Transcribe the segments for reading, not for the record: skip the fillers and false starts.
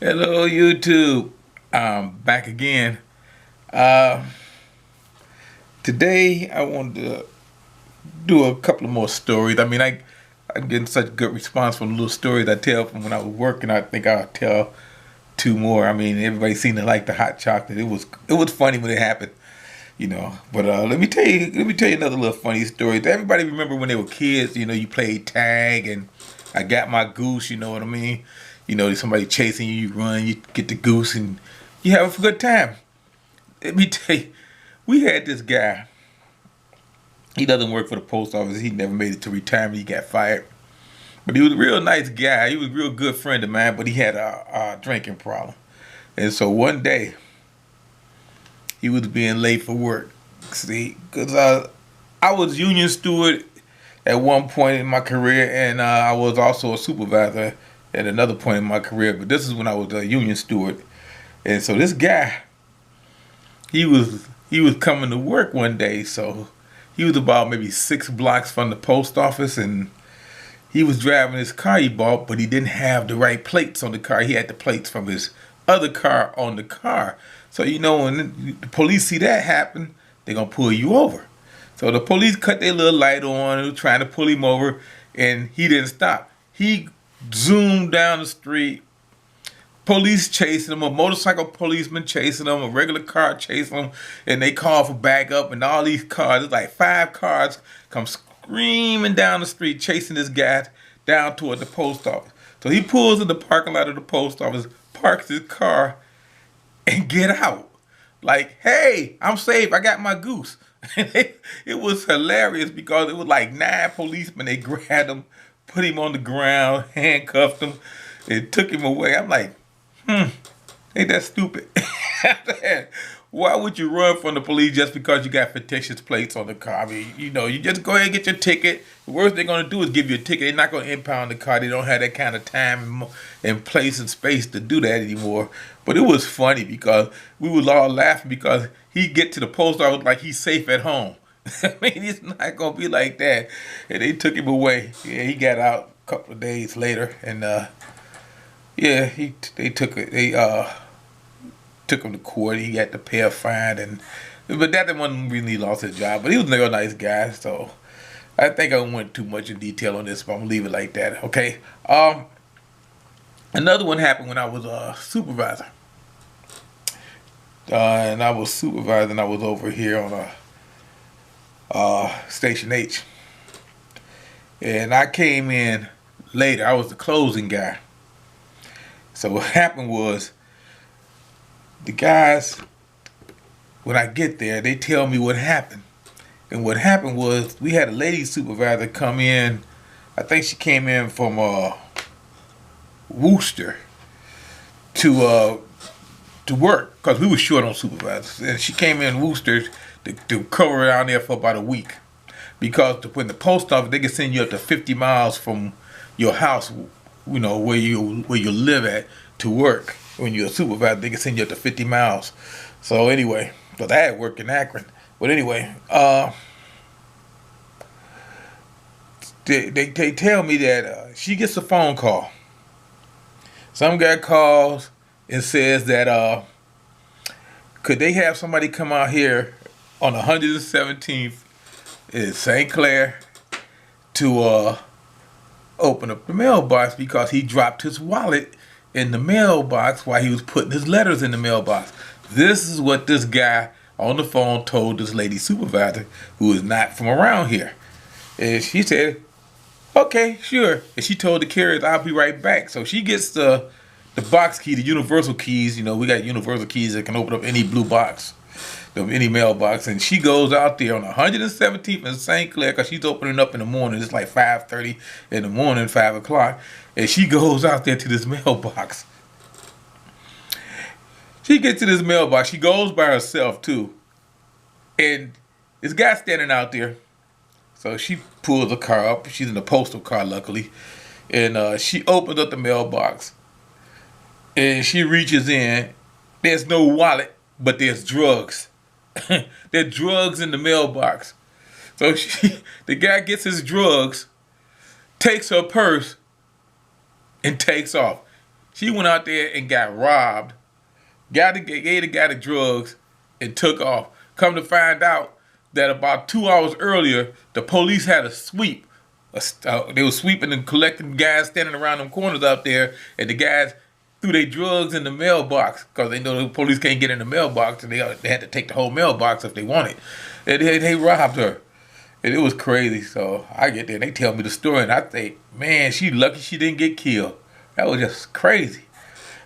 Hello, YouTube. I'm back again. Uh, Today, I wanted to do a couple of more stories. I'm getting such good response from the little stories I tell from when I was working. I think I'll tell two more. Everybody seemed to like the hot chocolate. It was funny when it happened. But let me tell you another little funny story. Does everybody remember when they were kids? You played tag and I got my goose. You know what I mean? Somebody chasing you, you run, you get the goose, and you have a good time. Let me tell you, we had this guy. He doesn't work for the post office. He never made it to retirement. He got fired. But he was a real nice guy. He was a real good friend of mine, but he had a drinking problem. And so one day, he was being late for work. See, because I was union steward at one point in my career, and I was also a supervisor at another point in my career. But this is when I was a union steward. And so this guy, he was coming to work one day. So he was about maybe 6 blocks from the post office, and he was driving his car he bought, but he didn't have the right plates on the car. He had the plates from his other car on the car. So when the police see that happen, they're gonna pull you over. So the police cut their little light on, and were trying to pull him over, and he didn't stop. He zoomed down the street. Police chasing him, a motorcycle policeman chasing him, a regular car chasing him, and they call for backup, and all these cars, it's like 5 cars, come screaming down the street chasing this guy down toward the post office. So he pulls in the parking lot of the post office, parks his car, and get out. Like, hey, I'm safe. I got my goose. It was hilarious because it was like 9 policemen. They grabbed him, put him on the ground, handcuffed him, and took him away. I'm like, ain't that stupid? Why would you run from the police just because you got fictitious plates on the car? You just go ahead and get your ticket. The worst they're going to do is give you a ticket. They're not going to impound the car. They don't have that kind of time and place and space to do that anymore. But it was funny because we was all laughing because he get to the post office like he's safe at home. It's not going to be like that. And they took him away. Yeah, he got out a couple of days later, and yeah, they took it. They took him to court. He had to pay a fine, but that one really lost his job. But he was a real nice guy, so I think I went too much in detail on this, but I'm gonna leave it like that. Okay. Another one happened when I was a supervisor, and I was supervising. I was over here on a Station H, and I came in later. I was the closing guy. So what happened was the guys, when I get there, they tell me what happened. And what happened was we had a lady supervisor come in. I think she came in from Worcester to work because we were short on supervisors. And she came in Worcester to cover around there for about a week because when the post office, they can send you up to 50 miles from your house, where you live at, to work. When you're a supervisor, they can send you up to 50 miles. So anyway, because I had work in Akron. But anyway, they tell me that she gets a phone call. Some guy calls and says that could they have somebody come out here on 117th in St. Clair to open up the mailbox because he dropped his wallet in the mailbox while he was putting his letters in the mailbox. This is what this guy on the phone told this lady supervisor who is not from around here. And she said, okay, sure. And she told the carrier, I'll be right back. So she gets the box key, the universal keys. We got universal keys that can open up any blue box, any mailbox. And she goes out there on 117th in St. Clair because she's opening up in the morning. It's like 5:30 in the morning, 5 o'clock. And she goes out there to this mailbox. She gets to this mailbox. She goes by herself, too. And this guy standing out there. So she pulls the car up. She's in the postal car, luckily. And she opens up the mailbox. And she reaches in. There's no wallet, but there's drugs. There's drugs in the mailbox. So the guy gets his drugs, takes her purse, and takes off. She went out there and got robbed, gave the guy the drugs, and took off. Come to find out that about 2 hours earlier, the police had a sweep. They were sweeping and collecting guys standing around them corners out there, and the guys threw their drugs in the mailbox because they know the police can't get in the mailbox, and they had to take the whole mailbox if they wanted. And they robbed her. And it was crazy. So I get there and they tell me the story, and I think, man, she lucky she didn't get killed. That was just crazy.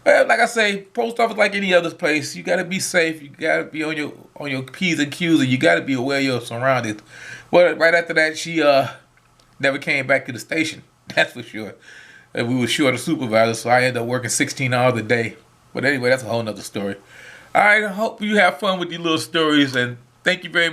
Like I say, post office like any other place, you gotta be safe. You gotta be on your P's and Q's, and you gotta be aware of your surroundings. Well, right after that, she never came back to the station. That's for sure. And we were short a supervisor, so I ended up working 16 hours a day. But anyway, that's a whole nother story. All right, I hope you have fun with these little stories, and thank you very much.